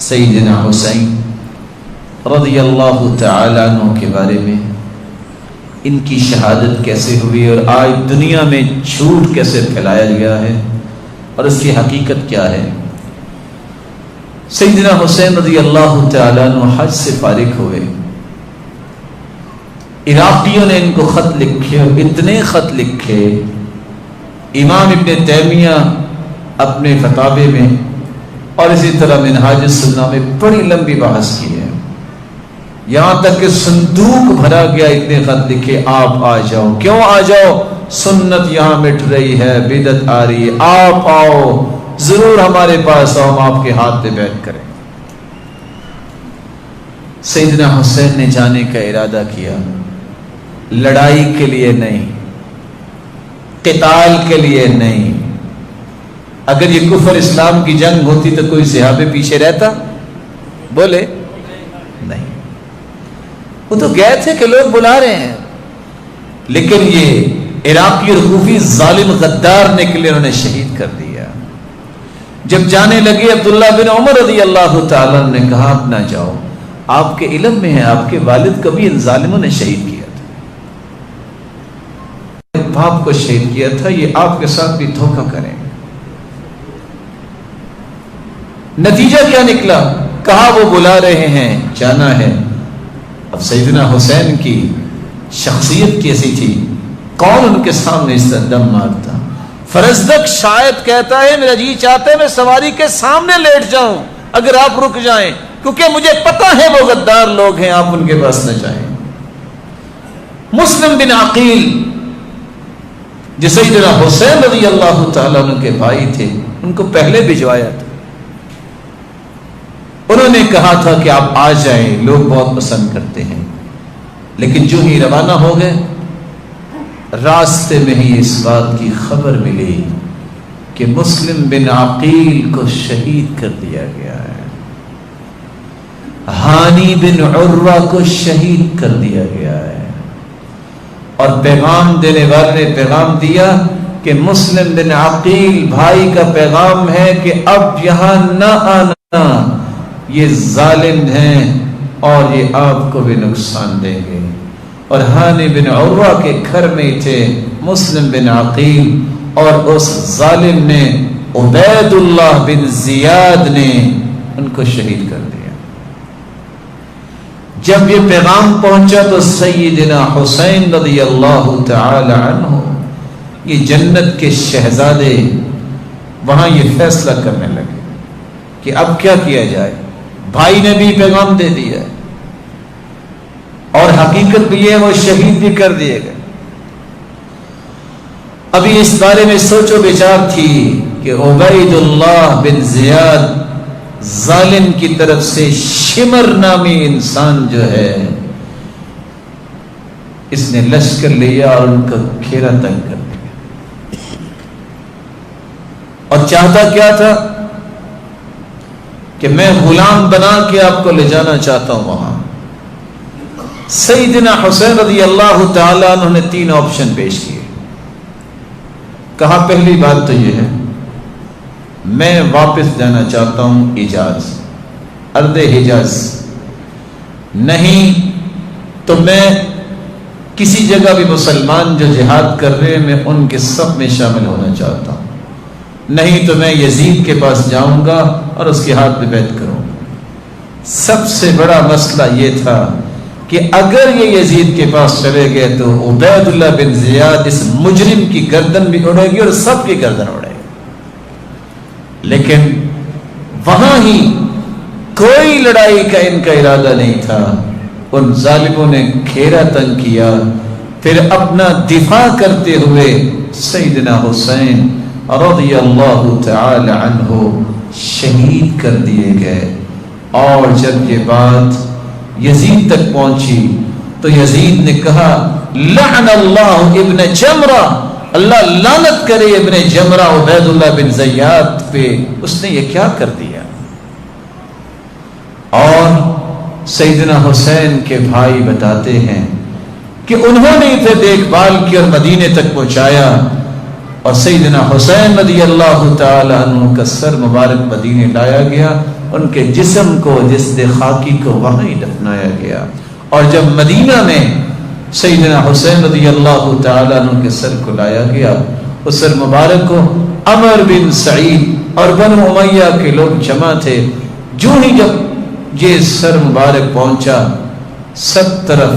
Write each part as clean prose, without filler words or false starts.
سیدنا حسین رضی اللہ تعالیٰ عنہ کے بارے میں، ان کی شہادت کیسے ہوئی اور آج دنیا میں جھوٹ کیسے پھیلایا گیا ہے اور اس کی حقیقت کیا ہے۔ سیدنا حسین رضی اللہ تعالیٰ عنہ حج سے فارغ ہوئے، عراقیوں نے ان کو خط لکھے اور اتنے خط لکھے، امام ابن تیمیہ اپنے فتاوے میں اور اسی طرح منہاج السنہ میں بڑی لمبی بحث کی ہے، یہاں تک کہ صندوق بھرا گیا، اتنے خط لکھے آپ آ جاؤ، کیوں آ جاؤ، سنت یہاں مٹ رہی ہے، بدعت آ رہی ہے، آپ آؤ، ضرور ہمارے پاس آؤ، ہم آپ کے ہاتھ پہ بیعت کریں۔ سیدنا حسین نے جانے کا ارادہ کیا، لڑائی کے لیے نہیں، قتال کے لیے نہیں۔ اگر یہ کفر اسلام کی جنگ ہوتی تو کوئی صحابہ پیچھے رہتا؟ بولے نہیں، وہ تو گئے تھے کہ لوگ بلا رہے ہیں، لیکن یہ عراقی اور کوفی ظالم غدار نے کے لیے انہوں نے شہید کر دیا۔ جب جانے لگے عبداللہ بن عمر رضی اللہ تعالیٰ نے کہا آپ نہ جاؤ، آپ کے علم میں ہے آپ کے والد کو بھی ان ظالموں نے شہید کیا تھا، باپ کو شہید کیا تھا، یہ آپ کے ساتھ بھی دھوکہ کریں۔ نتیجہ کیا نکلا؟ کہا وہ بلا رہے ہیں، جانا ہے۔ اب سیدنا حسین کی شخصیت کیسی تھی، کون ان کے سامنے اس طرح دم مارتا؟ فرزدق شاید کہتا ہے میرا جی چاہتا ہے میں سواری کے سامنے لیٹ جاؤں اگر آپ رک جائیں، کیونکہ مجھے پتا ہے وہ غدار لوگ ہیں، آپ ان کے پاس نہ جائیں۔ مسلم بن عقیل جو سیدنا حسین رضی اللہ تعالیٰ عنہ کے بھائی تھے، ان کو پہلے بھجوایا تھا، انہوں نے کہا تھا کہ آپ آ جائیں، لوگ بہت پسند کرتے ہیں، لیکن جو ہی روانہ ہو گئے، راستے میں ہی اس بات کی خبر ملی کہ مسلم بن عقیل کو شہید کر دیا گیا ہے، ہانی بن عروہ کو شہید کر دیا گیا ہے، اور پیغام دینے والے نے پیغام دیا کہ مسلم بن عقیل بھائی کا پیغام ہے کہ اب یہاں نہ آنا، یہ ظالم ہیں اور یہ آپ کو بھی نقصان دیں گے۔ اور ہانی بن عروہ کے گھر میں تھے مسلم بن عقیل، اور اس ظالم نے عبید اللہ بن زیاد نے ان کو شہید کر دیا۔ جب یہ پیغام پہنچا تو سیدنا حسین رضی اللہ تعالی عنہ، یہ جنت کے شہزادے، وہاں یہ فیصلہ کرنے لگے کہ اب کیا کیا جائے۔ بھائی نے بھی پیغام دے دیا اور حقیقت بھی ہے وہ شہید بھی کر دیے گئے۔ ابھی اس بارے میں سوچ و بچار تھی کہ عبید اللہ بن زیاد ظالم کی طرف سے شمر نامی انسان جو ہے، اس نے لشکر لیا اور ان کا گھیرا تنگ کر دیا، اور چاہتا کیا تھا کہ میں غلام بنا کے آپ کو لے جانا چاہتا ہوں وہاں۔ سیدنا حسین رضی اللہ تعالیٰ عنہ نے 3 آپشن پیش کیے۔ کہا پہلی بات تو یہ ہے میں واپس جانا چاہتا ہوں حجاز، ارض حجاز، نہیں تو میں کسی جگہ بھی مسلمان جو جہاد کر رہے ہیں میں ان کے سب میں شامل ہونا چاہتا ہوں، نہیں تو میں یزید کے پاس جاؤں گا اور اس کے ہاتھ پہ بیعت کروں گا۔ سب سے بڑا مسئلہ یہ تھا کہ اگر یہ یزید کے پاس چلے گئے تو عبید اللہ بن زیاد اس مجرم کی گردن بھی اڑے گی اور سب کی گردن اڑے گی، لیکن وہاں ہی کوئی لڑائی کا ان کا ارادہ نہیں تھا۔ ان ظالموں نے گھیرا تنگ کیا، پھر اپنا دفاع کرتے ہوئے سیدنا حسین رضی اللہ تعالی عنہ شہید کر دیے گئے۔ اور جب یہ بات یزید تک پہنچی تو یزید نے کہا لعن اللہ ابن جمرہ، اللہ لعنت کرے ابن جمرہ عبید اللہ بن زیاد پہ، اس نے یہ کیا کر دیا۔ اور سیدنا حسین کے بھائی بتاتے ہیں کہ انہوں نے اسے دیکھ بھال کی اور مدینے تک پہنچایا، اور سیدنا حسین رضی اللہ تعالی عنہ کا سر مبارک مدینے لایا گیا ان کے جسم کو جسد خاکی کو وہیں دفنایا گیا. اور جب مدینہ میں سیدنا حسین رضی اللہ تعالیٰ عنہ کے سر کو لایا گیا، اس سر مبارک کو عمر بن سعید اور بنو امیہ کے لوگ جمع تھے. جو ہی جب یہ سر مبارک پہنچا، سب طرف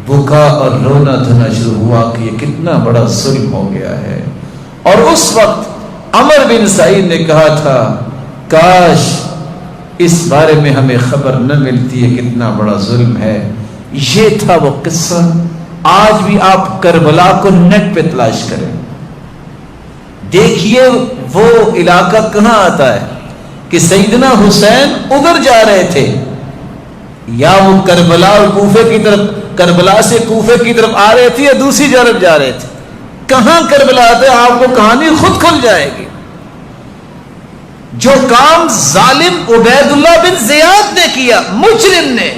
بکا اور رونا دھنا شروع ہوا کہ یہ کتنا بڑا ظلم ہو گیا ہے. اور اس وقت عمر بن سعید نے کہا تھا کاش اس بارے میں ہمیں خبر نہ ملتی ہے کتنا بڑا ظلم ہے. یہ تھا وہ قصہ. آج بھی آپ کربلا کو نیٹ پہ تلاش کریں، دیکھیے وہ علاقہ کہاں آتا ہے کہ سیدنا حسین ادھر جا رہے تھے، یا وہ کربلا اور کوفے کی طرف، کربلا سے کوفے کی طرف آ رہے تھے یا دوسری جانب جا رہے تھے. کہاں کربلا آتے آپ کو کہانی خود کھل جائے گی. جو کام ظالم عبید اللہ بن زیاد نے کیا، مجرم نے،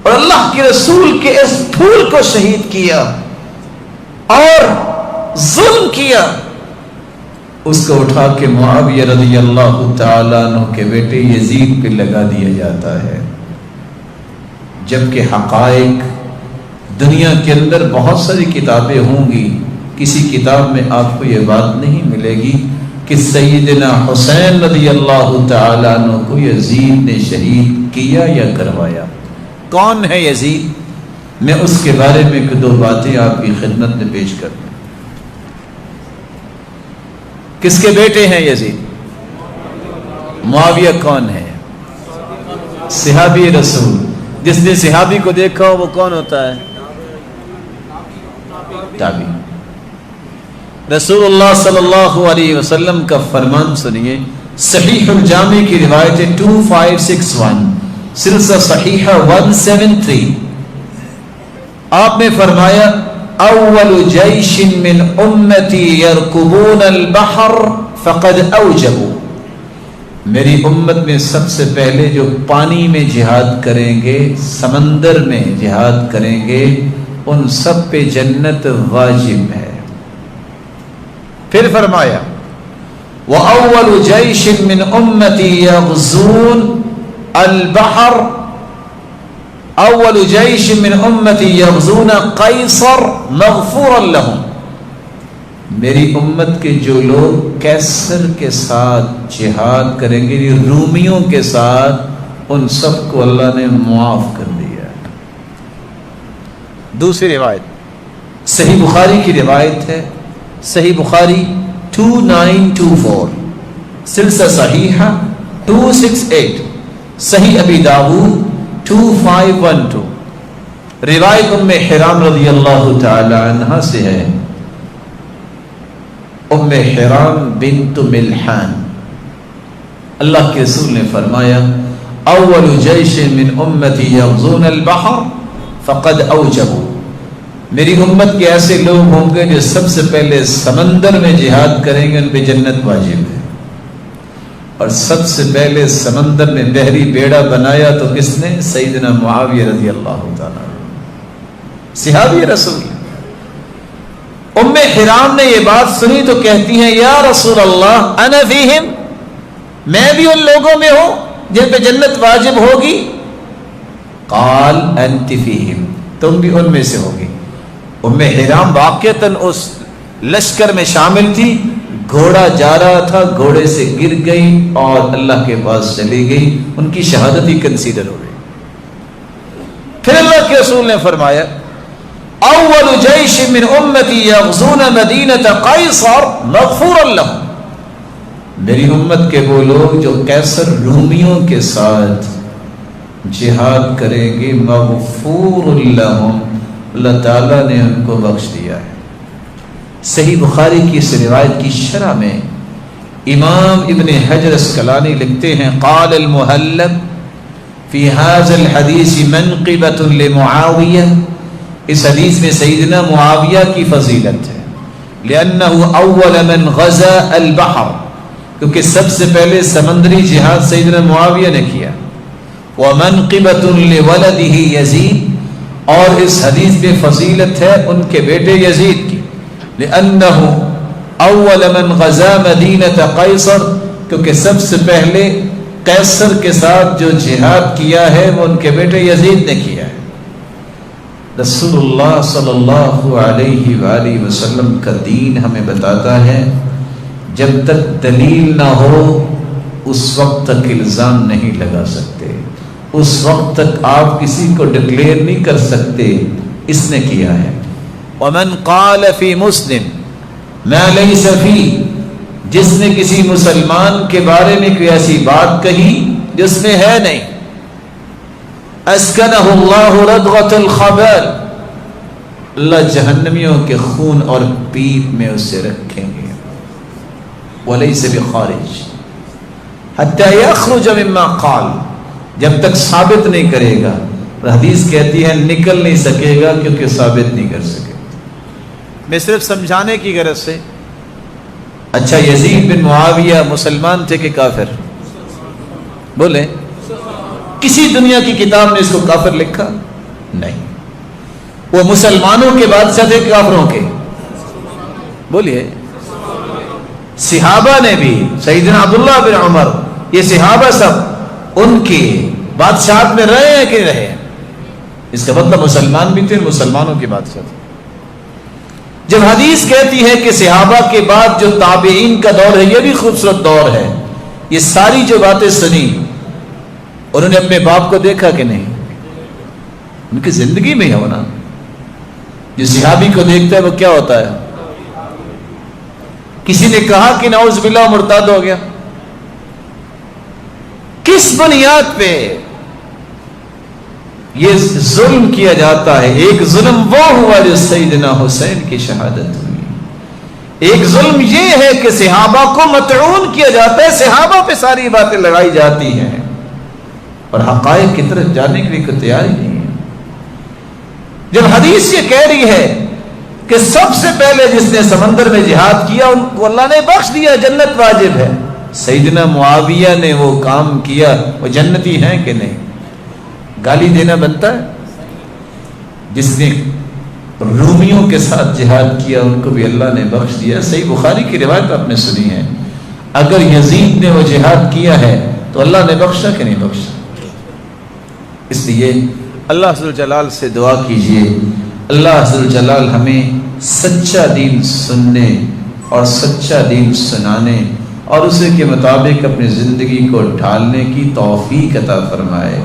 اور اللہ کے رسول کے اس پھول کو شہید کیا اور ظلم کیا، اس کو اٹھا کے معاویہ رضی اللہ تعالیٰ عنہ کے بیٹے یزید پہ لگا دیا جاتا ہے. جبکہ حقائق دنیا کے اندر بہت ساری کتابیں ہوں گی، کسی کتاب میں آپ کو یہ بات نہیں ملے گی کہ سیدنا حسین رضی اللہ تعالیٰ عنہ کو یزید نے شہید کیا یا کروایا. کون ہے یزید؟ میں اس کے بارے میں دو باتیں آپ کی خدمت میں پیش کرتا ہوں. کس کے بیٹے ہیں یزید؟ معاویہ کون ہے؟ صحابی رسول. جس نے صحابی کو دیکھا ہو وہ کون ہوتا ہے؟ تابعی. رسول اللہ صلی اللہ علیہ وسلم کا فرمان سنیے. صحیح الجامع کی روایت 2561، سلسلہ صحیحہ 173. آپ نے فرمایا اول جیش من امتی یرکبون البحر فقد اوجبوا، میری امت میں سب سے پہلے جو پانی میں جہاد کریں گے، سمندر میں جہاد کریں گے، ان سب پہ جنت واجب ہے. پھر فرمایا وَأَوَّلُ جَيْشٍ مِّنْ أُمَّتِي يَغْزُونَ الْبَحْرَ أَوَّلُ جَيْشٍ مِّنْ أُمَّتِي يَغْزُونَ قَيْصَرَ مَغْفُورًا لَهُمْ، میری امت کے جو لوگ قیصر کے ساتھ جہاد کریں گے، رومیوں کے ساتھ، ان سب کو اللہ نے معاف کر دیا. دوسری روایت صحیح بخاری کی روایت ہے، صحیح بخاری 2924، سلسلہ صحیحہ 268، صحیح ابی داؤد 2512. روایت ام حرام رضی اللہ تعالی عنہ سے ہے. ام حرام بنت ملحان، اللہ کے رسول نے فرمایا اول جیش من امتی یغزون البحر فقد اوجبوا، میری امت کے ایسے لوگ ہوں گے جو سب سے پہلے سمندر میں جہاد کریں گے، ان پہ جنت واجب ہے. اور سب سے پہلے سمندر میں بحری بیڑا بنایا تو کس نے؟ سیدنا معاویہ رضی اللہ تعالیٰ عنہ، صحابی رسول. ام حرام نے یہ بات سنی تو کہتی ہیں یا رسول اللہ انا فیہم، میں بھی ان لوگوں میں ہوں جن پہ جنت واجب ہوگی. قال انت فیہم، تم بھی ان میں سے ہوگی. ام حرام واقعتاً اس لشکر میں شامل تھی. گھوڑا جا رہا تھا، گھوڑے سے گر گئی اور اللہ کے پاس چلی گئی، ان کی شہادت ہی کنسیڈر ہو گئی. پھر اللہ کے رسول نے فرمایا اول جیش من امتی یغزون مدینۃ قیصر مغفورا لهم، میری امت کے وہ لوگ جو قیصر رومیوں کے ساتھ جہاد کریں گے، مغفور لهم، اللہ تعالیٰ نے ان کو بخش دیا ہے. صحیح بخاری کی اس روایت کی شرح میں امام ابن حجر اسقلانی لکھتے ہیں قال المہلب فی هذا الحدیث منقبۃ لمعاویہ، اس حدیث میں سیدنا معاویہ کی فضیلت ہے. لأنه اول من غزا البحر، کیونکہ سب سے پہلے سمندری جہاد سیدنا معاویہ نے کیا. ومنقبۃ لولده یزید، اور اس حدیث میں فضیلت ہے ان کے بیٹے یزید کی. لأنه اول من غزا مدینۃ قیصر، کیونکہ سب سے پہلے قیصر کے ساتھ جو جہاد کیا ہے وہ ان کے بیٹے یزید نے کیا ہے۔ رسول اللہ صلی اللہ علیہ وآلہ وسلم کا دین ہمیں بتاتا ہے جب تک دلیل نہ ہو اس وقت تک الزام نہیں لگا سکتے، اس وقت تک آپ کسی کو ڈکلیئر نہیں کر سکتے اس نے کیا ہے۔ ومن قال فی مسلم ما لیس فی، جس نے کسی مسلمان کے بارے میں کوئی ایسی بات کہی جس میں ہے نہیں، اسکنہ اللہ ردغۃ الخبال، اللہ جہنمیوں کے خون اور پیپ میں اسے رکھیں گے۔ ولیس بخارج حتی یخرج مما قال، جب تک ثابت نہیں کرے گا، اور حدیث کہتی ہے نکل نہیں سکے گا کیونکہ ثابت نہیں کر سکے۔ میں صرف سمجھانے کی غرض سے، اچھا یزید بن معاویہ مسلمان تھے کہ کافر؟ بولے، کسی دنیا کی کتاب نے اس کو کافر لکھا؟ نہیں۔ وہ مسلمانوں کے بادشاہ تھے کافروں کے؟ بولیے۔ صحابہ نے بھی، سیدنا عبداللہ بن عمر، یہ صحابہ سب ان کی بادشاہت میں رہے ہیں کہ رہے ہیں؟ اس کا مطلب مسلمان بھی تھے، مسلمانوں کی بادشاہ تھے۔ جب حدیث کہتی ہے کہ صحابہ کے بعد جو تابعین کا دور ہے یہ بھی خوبصورت دور ہے، یہ ساری جو باتیں سنی، انہوں نے اپنے باپ کو دیکھا کہ نہیں؟ ان کی زندگی میں ہے نا، جو صحابی کو دیکھتا ہے وہ کیا ہوتا ہے؟ کسی نے کہا کہ نعوذ باللہ مرتد ہو گیا؟ کس بنیاد پہ یہ ظلم کیا جاتا ہے؟ ایک ظلم وہ ہوا جو سیدنا حسین کی شہادت ہوئی، ایک ظلم یہ ہے کہ صحابہ کو مطعون کیا جاتا ہے، صحابہ پہ ساری باتیں لگائی جاتی ہیں اور حقائق کی طرف جانے کے لیے کوئی تیار ہی نہیں ہے۔ جب حدیث یہ کہہ رہی ہے کہ سب سے پہلے جس نے سمندر میں جہاد کیا ان کو اللہ نے بخش دیا، جنت واجب ہے، سیدنا معاویہ نے وہ کام کیا، وہ جنتی ہیں کہ نہیں؟ گالی دینا بنتا ہے؟ جس نے رومیوں کے ساتھ جہاد کیا ان کو بھی اللہ نے بخش دیا۔ صحیح بخاری کی روایت آپ نے سنی ہے، اگر یزید نے وہ جہاد کیا ہے تو اللہ نے بخشا کہ نہیں بخشا؟ اس لیے اللہ عز و جلال سے دعا کیجئے، اللہ عز و جلال ہمیں سچا دین سننے اور سچا دین سنانے اور اسے کے مطابق اپنی زندگی کو ڈھالنے کی توفیق عطا فرمائے،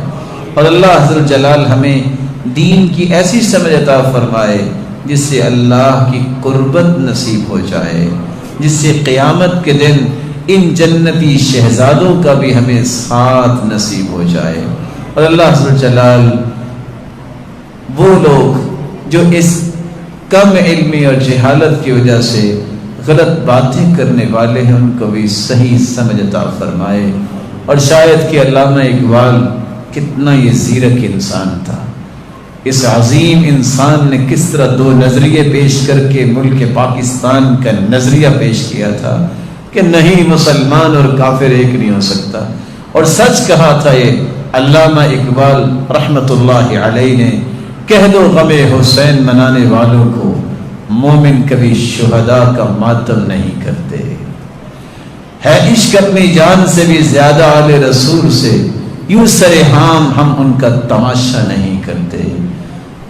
اور اللہ عز و جلال ہمیں دین کی ایسی سمجھ عطا فرمائے جس سے اللہ کی قربت نصیب ہو جائے، جس سے قیامت کے دن ان جنتی شہزادوں کا بھی ہمیں ساتھ نصیب ہو جائے۔ اور اللہ عز و جلال وہ لوگ جو اس کم علمی اور جہالت کی وجہ سے غلط باتیں کرنے والے ہیں ان کو بھی صحیح سمجھ عطا فرمائے۔ اور شاید کہ علامہ اقبال کتنا یہ زیرک انسان تھا، اس عظیم انسان نے کس طرح دو نظریے پیش کر کے ملک پاکستان کا نظریہ پیش کیا تھا کہ نہیں مسلمان اور کافر ایک نہیں ہو سکتا، اور سچ کہا تھا یہ علامہ اقبال رحمت اللہ علیہ نے، کہہ دو غم حسین منانے والوں کو مومن کبھی شہداء کا ماتم نہیں کرتے، ہے عشق اپنی جان سے بھی زیادہ آل رسول سے، یوں سرہام ہم ان کا تماشا نہیں کرتے،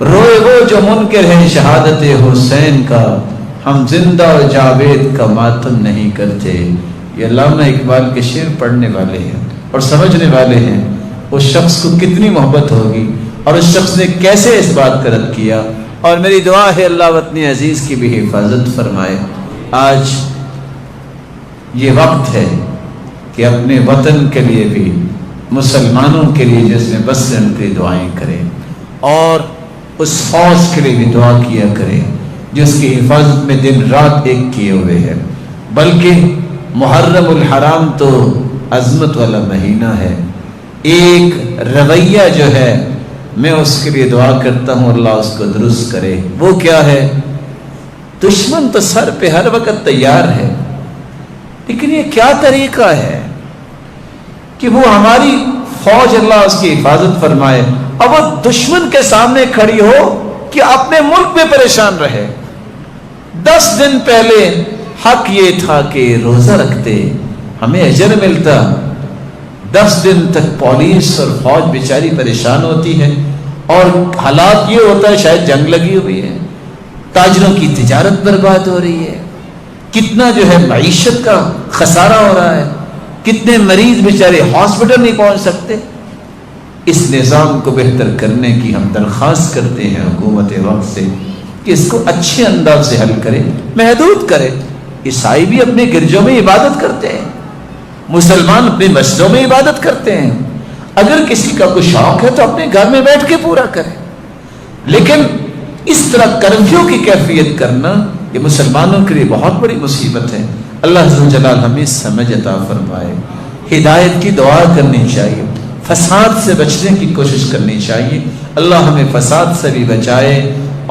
روئے وہ جو منکر ہیں شہادت حسین کا، ہم زندہ اور جاوید کا ماتم نہیں کرتے۔ یہ علامہ اقبال کے شعر پڑھنے والے ہیں اور سمجھنے والے ہیں، اس شخص کو کتنی محبت ہوگی اور اس شخص نے کیسے اس بات کا رد کیا۔ اور میری دعا ہے اللہ وطن عزیز کی بھی حفاظت فرمائے۔ آج یہ وقت ہے کہ اپنے وطن کے لیے بھی، مسلمانوں کے لیے جس میں بس سے ان کی دعائیں کریں، اور اس فوج کے لیے بھی دعا کیا کریں جس کی حفاظت میں دن رات ایک کیے ہوئے ہیں۔ بلکہ محرم الحرام تو عظمت والا مہینہ ہے، ایک رویہ جو ہے میں اس کے لیے دعا کرتا ہوں اللہ اس کو درست کرے۔ وہ کیا ہے؟ دشمن تو سر پہ ہر وقت تیار ہے، لیکن یہ کیا طریقہ ہے کہ وہ ہماری فوج اللہ اس کی حفاظت فرمائے اور وہ دشمن کے سامنے کھڑی ہو کہ اپنے ملک میں پریشان رہے۔ 10 دن پہلے حق یہ تھا کہ روزہ رکھتے ہمیں اجر ملتا، 10 دن تک پولیس اور فوج بیچاری پریشان ہوتی ہے، اور حالات یہ ہوتا ہے شاید جنگ لگی ہوئی ہے، تاجروں کی تجارت برباد ہو رہی ہے، کتنا جو ہے معیشت کا خسارہ ہو رہا ہے، کتنے مریض بیچارے ہاسپٹل نہیں پہنچ سکتے۔ اس نظام کو بہتر کرنے کی ہم درخواست کرتے ہیں حکومت وقت سے کہ اس کو اچھے انداز سے حل کرے، محدود کرے۔ عیسائی بھی اپنے گرجوں میں عبادت کرتے ہیں، مسلمان اپنے مسجدوں میں عبادت کرتے ہیں، اگر کسی کا کوئی شوق ہے تو اپنے گھر میں بیٹھ کے پورا کرے، لیکن اس طرح کرفیو کی کیفیت کرنا یہ مسلمانوں کے لیے بہت بڑی مصیبت ہے۔ اللہ عز و جلال ہمیں سمجھ عطا فرمائے، ہدایت کی دعا کرنی چاہیے، فساد سے بچنے کی کوشش کرنی چاہیے۔ اللہ ہمیں فساد سے بھی بچائے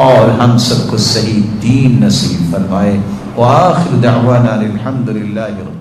اور ہم سب کو صحیح دین نصیب فرمائے۔ وآخر دعوانا الحمد للہ رب